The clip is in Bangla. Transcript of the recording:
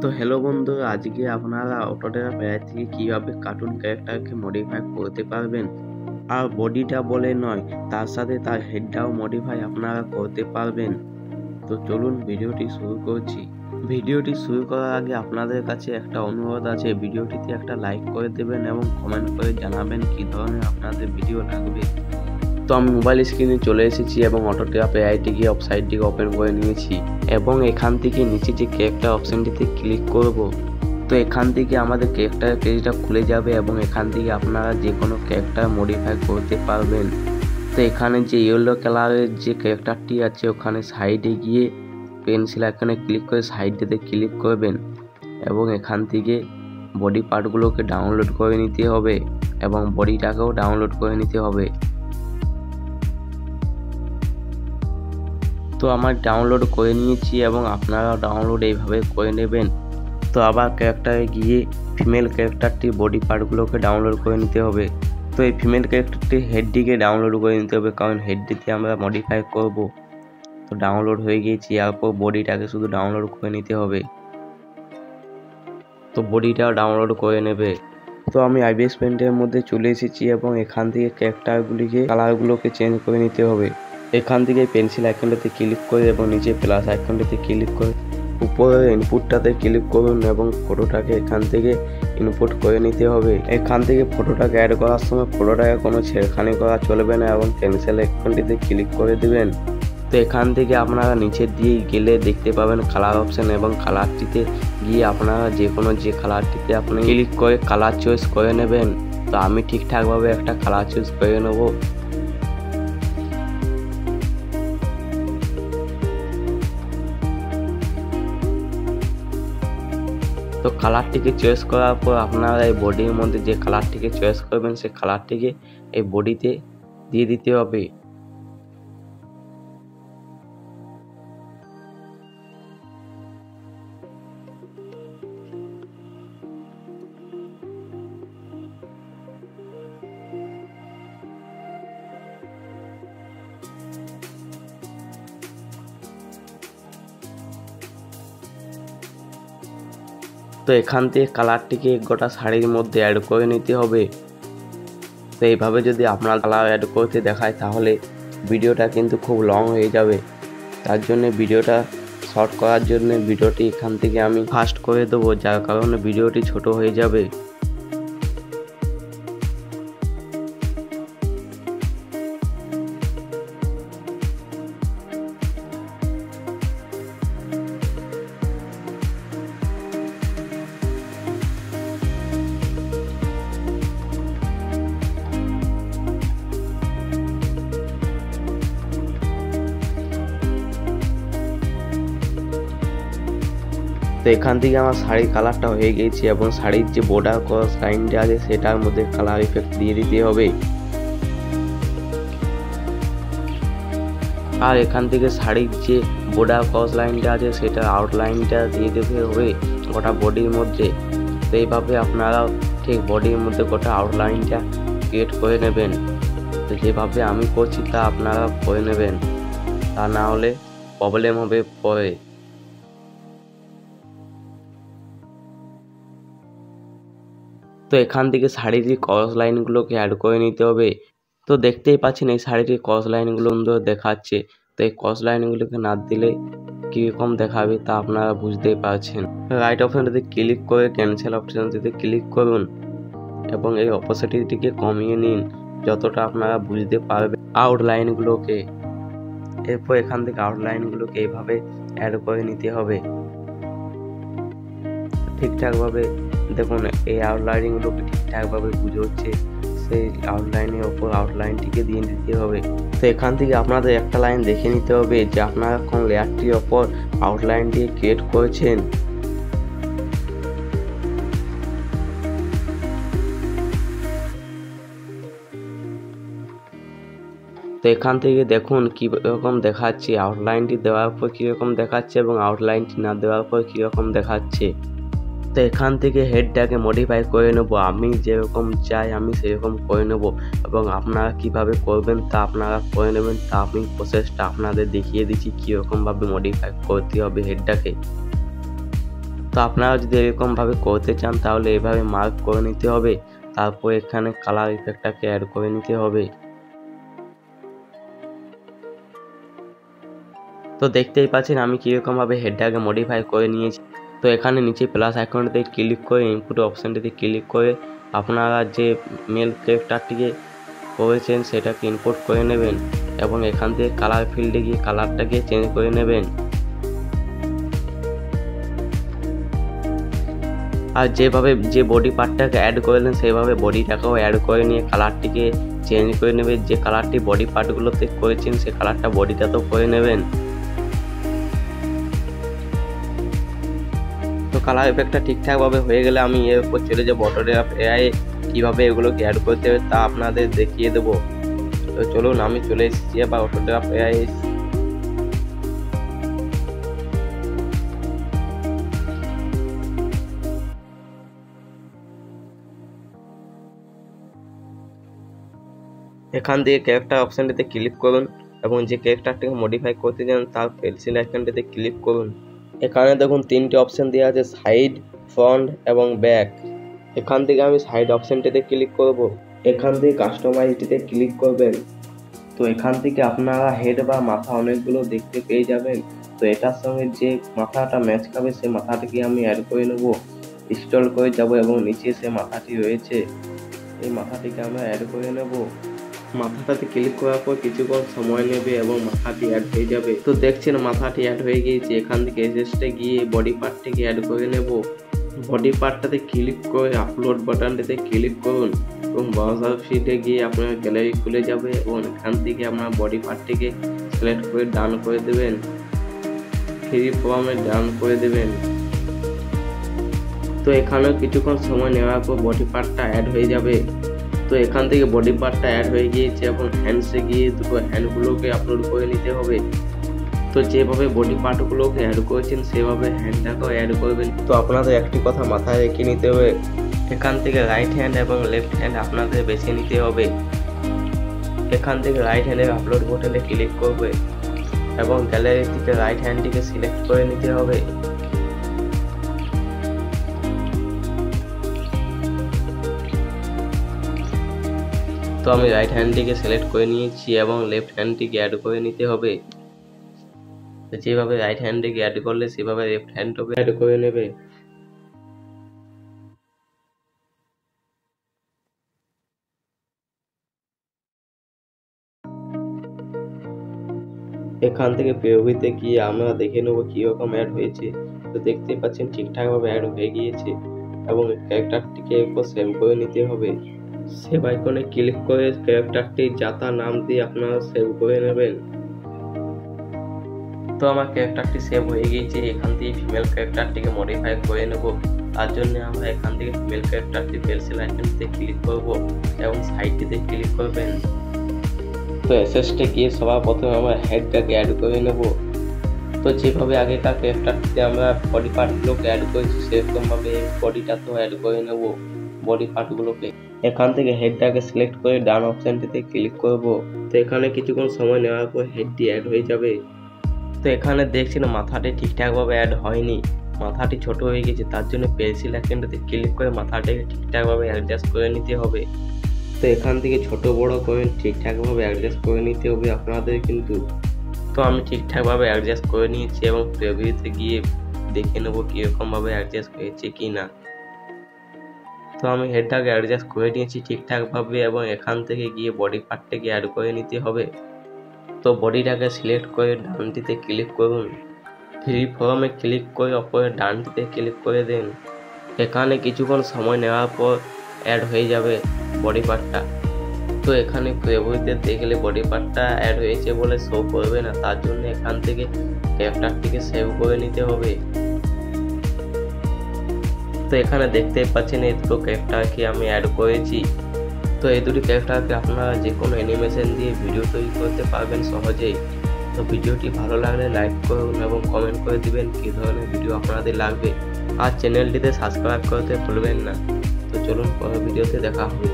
তো হ্যালো বন্ধু, আজকে আপনারা অটোডেস্ক এআই থেকে কিভাবে কার্টুন ক্যারেক্টারকে মডিফাই করতে পারবেন। আর বডিটা বলে নয়, তার সাথে তার হেডটাও মডিফাই আপনারা করতে পারবেন। তো চলুন ভিডিওটি শুরু করছি। ভিডিওটি শুরু করার আগে আপনাদের কাছে একটা অনুরোধ আছে, ভিডিওটিতে একটা লাইক করে দেবেন এবং কমেন্ট করে জানাবেন কি ধরনের আপনাদের ভিডিও লাগবে। তো আমি মোবাইল স্ক্রিনে চলে এসেছি এবং অটোডেস্ক এআইটিকে ওয়েবসাইটটিকে ওপেন করে নিয়েছি এবং এখান থেকে নিচে যে ক্যারেক্টার অপশনটিতে ক্লিক করব। তো এখান থেকে আমাদের ক্যারেক্টার পেজটা খুলে যাবে এবং এখান থেকে আপনারা যে কোনো ক্যারেক্টার মডিফাই করতে পারবেন। তো এখানে যে ইয়েলো কালারের যে ক্যারেক্টারটি আছে ওখানে সাইডে গিয়ে পেন্সিল আইকনে ক্লিক করে সাইডেতে ক্লিক করবেন এবং এখান থেকে বডি পার্টগুলোকে ডাউনলোড করে নিতে হবে এবং বডিটাকেও ডাউনলোড করে নিতে হবে। তো আমার ডাউনলোড করে নিয়েছি এবং আপনারাও ডাউনলোড এইভাবে করে নেবেন। তো আবার ক্যারেক্টারে গিয়ে ফিমেল ক্যারেক্টারটির বডি পার্টগুলোকে ডাউনলোড করে নিতে হবে। তো এই ফিমেল ক্যারেক্টারটির হেডটিকে ডাউনলোড করে নিতে হবে, কারণ হেডটিতে আমরা মডিফাই করব। তো ডাউনলোড হয়ে গিয়েছি, এরপর বডিটাকে শুধু ডাউনলোড করে নিতে হবে। তো বডিটাও ডাউনলোড করে নেবে। তো আমি আইবিএস পেন্টের মধ্যে চলে এসেছি এবং এখান থেকে ক্যারেক্টারগুলিকে কালারগুলোকে চেঞ্জ করে নিতে হবে। এখান থেকে পেন্সিল আইকনটাতে ক্লিক করে এবং নিচে প্লাস আইকনটাতে ক্লিক করে উপরে ইনপুটটাতে ক্লিক করুন এবং ফটোটাকে এখান থেকে ইনপুট করে নিতে হবে। এখান থেকে ফটোটাকে অ্যাড করার সময় ফটোটাকে কোনো ছেড়খানি করা চলবে না এবং ক্যান্সেল আইকনটিতে ক্লিক করে দিবেন। তো এখান থেকে আপনারা নিচের দিয়ে গেলে দেখতে পাবেন কালার অপশন এবং কালারটিতে গিয়ে আপনারা যে কালারটিতে আপনি ক্লিক করে কালার চয়েস করে নেবেন। তো আমি ঠিকঠাকভাবে একটা কালার চয়েস করে নেব। তো কালারটিকে চয়েস করার পর আপনারা এই বডির মধ্যে যে কালারটিকে চয়েস করবেন সেই কালারটিকে এই বডিতে দিয়ে দিতে হবে। তো এখান থেকে কালারটিকে গোটা শাড়ির মধ্যে অ্যাড করে নিতে হবে। তো এইভাবে যদি আপনার কালার অ্যাড করতে দেখায় তাহলে ভিডিওটা কিন্তু খুব লং হয়ে যাবে। তার জন্য ভিডিওটা শর্ট করার জন্য ভিডিওটি এখান থেকে আমি ফাস্ট করে দেবো, যার কারণে ভিডিওটি ছোট হয়ে যাবে। তো এখান থেকে আমার শাড়ির কালারটা হয়ে গেছে এবং শাড়ির যে বর্ডার ক্রস লাইনটা আছে সেটার মধ্যে কালার ইফেক্ট দিয়ে দিতে হবে। আর এখান থেকে শাড়ির যে বর্ডার ক্রস লাইনটা আছে সেটার আউটলাইনটা দিয়ে দিতে হবে গোটা বডির মধ্যে। তো এইভাবে আপনারাও ঠিক বডির মধ্যে গোটা আউটলাইনটা ক্রিয়েট করে নেবেন। তো যেভাবে আমি করছি তা আপনারা করে নেবেন, তা না হলে প্রবলেম হবে পরে। তো এখান থেকে শাড়িটির ক্রস লাইনগুলোকে অ্যাড করে নিতে হবে। তো দেখতেই পাচ্ছেন এই শাড়িটির ক্রস লাইনগুলো সুন্দর দেখাচ্ছে। তো এই ক্রস লাইনগুলোকে না দিলে কীরকম দেখাবে তা আপনারা বুঝতেই পারছেন। রাইট অপশনটিতে ক্লিক করে ক্যান্সেল অপশনটিতে ক্লিক করুন এবং এই অপোসিটিটিকে কমিয়ে নিন যতটা আপনারা বুঝতে পারবেন আউটলাইনগুলোকে। এরপর এখান থেকে আউটলাইনগুলোকে এইভাবে অ্যাড করে নিতে হবে ঠিকঠাকভাবে। দেখুন এই আউটলাইনগুলোকে ঠিকঠাকভাবে বুঝোচ্ছে, সেই আউটলাইনের ওপর আউটলাইনটিকে দিয়ে দিতে হবে। তো এখান থেকে আপনাদের একটা লাইন দেখে নিতে হবে যে আপনারা কোন লেয়ারটির ওপর আউটলাইনটি ক্রিয়েট করেছেন। তো এখান থেকে দেখুন কীরকম দেখাচ্ছে, আউটলাইনটি দেওয়ার পর কীরকম দেখাচ্ছে এবং আউটলাইনটি না দেওয়ার পর কীরকম দেখাচ্ছে। তো এখান থেকে হেডটাকে মডিফাই করে নেব, আমি যেরকম চাই আমি সেরকম করে নেব এবং আপনারা কিভাবে করবেন তা আপনারা করে নেবেন। তা আমি প্রসেসটা আপনাদের দেখিয়ে দিচ্ছি কীরকমভাবে মডিফাই করতে হবে হেডটাকে। তো তো আপনারা যদি এরকমভাবে করতে চান তাহলে এভাবে মার্ক করে নিতে হবে, তারপর এখানে কালার ইফেক্টটাকে অ্যাড করে নিতে হবে। তো দেখতেই পাচ্ছেন আমি কীরকমভাবে হেডটাকে মডিফাই করে নিয়েছি। তো এখানে নিচে প্লাস আইকনটিতে ক্লিক করে ইনপুট অপশানটিতে ক্লিক করে আপনারা যে মেল ক্যারেক্টারটিকে করেছেন সেটাকে ইনপুট করে নেবেন এবং এখান থেকে কালার ফিল্ডে গিয়ে কালারটাকে চেঞ্জ করে নেবেন। আর যেভাবে যে বডি পার্টটাকে অ্যাড করলেন সেইভাবে বডিটাকেও অ্যাড করে নিয়ে কালারটিকে চেঞ্জ করে নেবেন। যে কালারটি বডি পার্টগুলোতে করেছেন সেই কালারটা বডিটাতেও করে নেবেন। তো কালার এফেক্টটা ঠিকঠাকভাবে হয়ে গেলে আমি এর উপর চলে যাবো অটোডেস্ক এআই কীভাবে এগুলোকে অ্যাড করতে হবে তা আপনাদের দেখিয়ে দেবো। তো চলুন আমি চলে এসেছি এবার অটোডেস্ক এআই। এখান থেকে ক্যারেক্টার অপশানটিতে ক্লিক করুন এবং যে ক্যারেক্টারটিকে মডিফাই করতে চান তার পেন্সিল আইকনটিতে ক্লিক করুন। এখানে দেখুন তিনটি অপশান দেওয়া আছে, সাইড, ফ্রন্ট এবং ব্যাক। এখান থেকে আমি সাইড অপশানটিতে ক্লিক করব। এখান থেকে কাস্টমাইজটিতে ক্লিক করবেন। তো এখান থেকে আপনারা হেড বা মাথা অনেকগুলো দেখতে পেয়ে যাবেন। তো এটার সঙ্গে যে মাথাটা ম্যাচ খাবে সে মাথাটিকে আমি অ্যাড করে নেব। ইনস্টল করে যাব এবং নিচে সে মাথাটি রয়েছে, এই মাথাটিকে আমরা অ্যাড করে নেব। মাথাটাতে ক্লিক করার পর কিছুক্ষণ সময় নেবে এবং মাথাটি অ্যাড হয়ে যাবে। তো দেখছেন মাথাটি অ্যাড হয়ে গিয়েছে। এখান থেকে এসেসটে গিয়ে বডি পার্টটিকে অ্যাড করে নেব। বডি পার্টটাতে ক্লিক করে আপলোড বাটনটিতে ক্লিক করুন এবং ব্রাউজার শিটে গিয়ে আপনার গ্যালারি খুলে যাবে এবং এখান থেকে আপনার বডি পার্টটিকে সিলেক্ট করে ডান করে দেবেন। ফ্রি ফর্মে ডান করে দেবেন। তো এখানেও কিছুক্ষণ সময় নেওয়ার পর বডি পার্টটা অ্যাড হয়ে যাবে। তো এখান থেকে বডি পার্টটা অ্যাড হয়ে গিয়েছে এবং হ্যান্ডসে গিয়ে দুটো হ্যান্ডগুলোকে আপলোড করে নিতে হবে। তো যেভাবে বডি পার্টগুলোকে অ্যাড করেছেন সেভাবে হ্যান্ডটাকেও অ্যাড করবেন। তো আপনাদের একটি কথা মাথায় রেখে নিতে হবে, এখান থেকে রাইট হ্যান্ড এবং লেফট হ্যান্ড আপনাদের বেছে নিতে হবে। এখান থেকে রাইট হ্যান্ডের আপলোড বাটনে ক্লিক করবে এবং গ্যালারি থেকে রাইট হ্যান্ডটিকে সিলেক্ট করে নিতে হবে। তো আমি রাইট হ্যান্ডটিকে সিলেক্ট করে নিয়েছি এবং লেফট হ্যান্ডটিকে অ্যাড করে নিতে হবে। তো যেভাবে রাইট হ্যান্ডটিকে অ্যাড করলে সেভাবে লেফট হ্যান্ডটাকে অ্যাড করে নেবে। এখান থেকে প্রিভিউতে গিয়ে আমরা দেখে নেব কীরকম অ্যাড হয়েছে। তো দেখতে পাচ্ছেন ঠিকঠাকভাবে অ্যাড হয়ে গিয়েছে এবং ক্যারেক্টারটিকে একটু সেভ করে নিতে হবে। সেভ আইকনে ক্লিক করে ক্যারেক্টারটি যাতা নাম দিয়ে আপনারা সেভ করে নেবেন। তো আমার ক্যারেক্টারটি সেভ হয়ে গিয়েছে। এখান থেকে ফিমেল ক্যারেক্টারটিকে মডিফাই করে নেব। তার জন্য আমরা এখান থেকে ফিমেল ক্যারেক্টারটি পেন্সিল আইকনটিতে ক্লিক করব এবং সাইডটিতে ক্লিক করবেন। তো এসেসটে গিয়ে সবার প্রথমে আমরা হেডটাকে অ্যাড করে নেব। তো যেভাবে আগেকার ক্যারেক্টারটিতে আমরা বডি পার্টগুলোকে অ্যাড করেছি সেরকমভাবে বডিটাতেও অ্যাড করে নেব বডি পার্টগুলোকে। এখান থেকে হেডটাকে সিলেক্ট করে ডান অপশানটিতে ক্লিক করব। তো এখানে কিছুক্ষণ সময় নেওয়ার পর হেডটি অ্যাড হয়ে যাবে। তো এখানে দেখছেন মাথাটি ঠিকঠাকভাবে অ্যাড হয়নি, মাথাটি ছোট হয়ে গেছে। তার জন্য পেন্সিল আইকনটিতে ক্লিক করে মাথাটাকে ঠিকঠাকভাবে অ্যাডজাস্ট করে নিতে হবে। তো এখান থেকে ছোট বড় করে ঠিকঠাকভাবে অ্যাডজাস্ট করে নিতে হবে আপনাদের কিন্তু। তো আমি ঠিকঠাকভাবে অ্যাডজাস্ট করে নিয়েছি এবং প্রিভিউতে গিয়ে দেখে নেবো কীরকমভাবে অ্যাডজাস্ট হয়েছে কি না। তো আমি হেডটাকে অ্যাডজাস্ট করে নিয়েছি ঠিকঠাকভাবে এবং এখান থেকে গিয়ে বডি পার্টটাকে অ্যাড করে নিতে হবে। তো বডিটাকে সিলেক্ট করে ডানটিতে ক্লিক করুন। ফ্রি ফর্মে ক্লিক করে ওপরে ডানটিতে ক্লিক করে দেন। এখানে কিছুক্ষণ সময় নেওয়ার পর অ্যাড হয়ে যাবে বডি পার্টটা। তো এখানে প্রিভিউতে দেখলে বডি পার্টটা অ্যাড হয়েছে বলে শো করবে না, তার জন্য এখান থেকে ক্যারেক্টারটিকে সেভ করে নিতে হবে। তো এখানে দেখতে পাচ্ছেন এই দুটো ক্যারেক্টারকে আমি অ্যাড করেছি। তো এই দুটি ক্যারেক্টারকে আপনারা যে কোনো অ্যানিমেশন দিয়ে ভিডিও তৈরি করতে পারবেন সহজেই। তো ভিডিওটি ভালো লাগলে লাইক করুন এবং কমেন্ট করে দিবেন কী ধরনের ভিডিও আপনাদের লাগবে। আর চ্যানেলটিতে সাবস্ক্রাইব করতে ভুলবেন না। তো চলুন পরের ভিডিওতে দেখা হবে।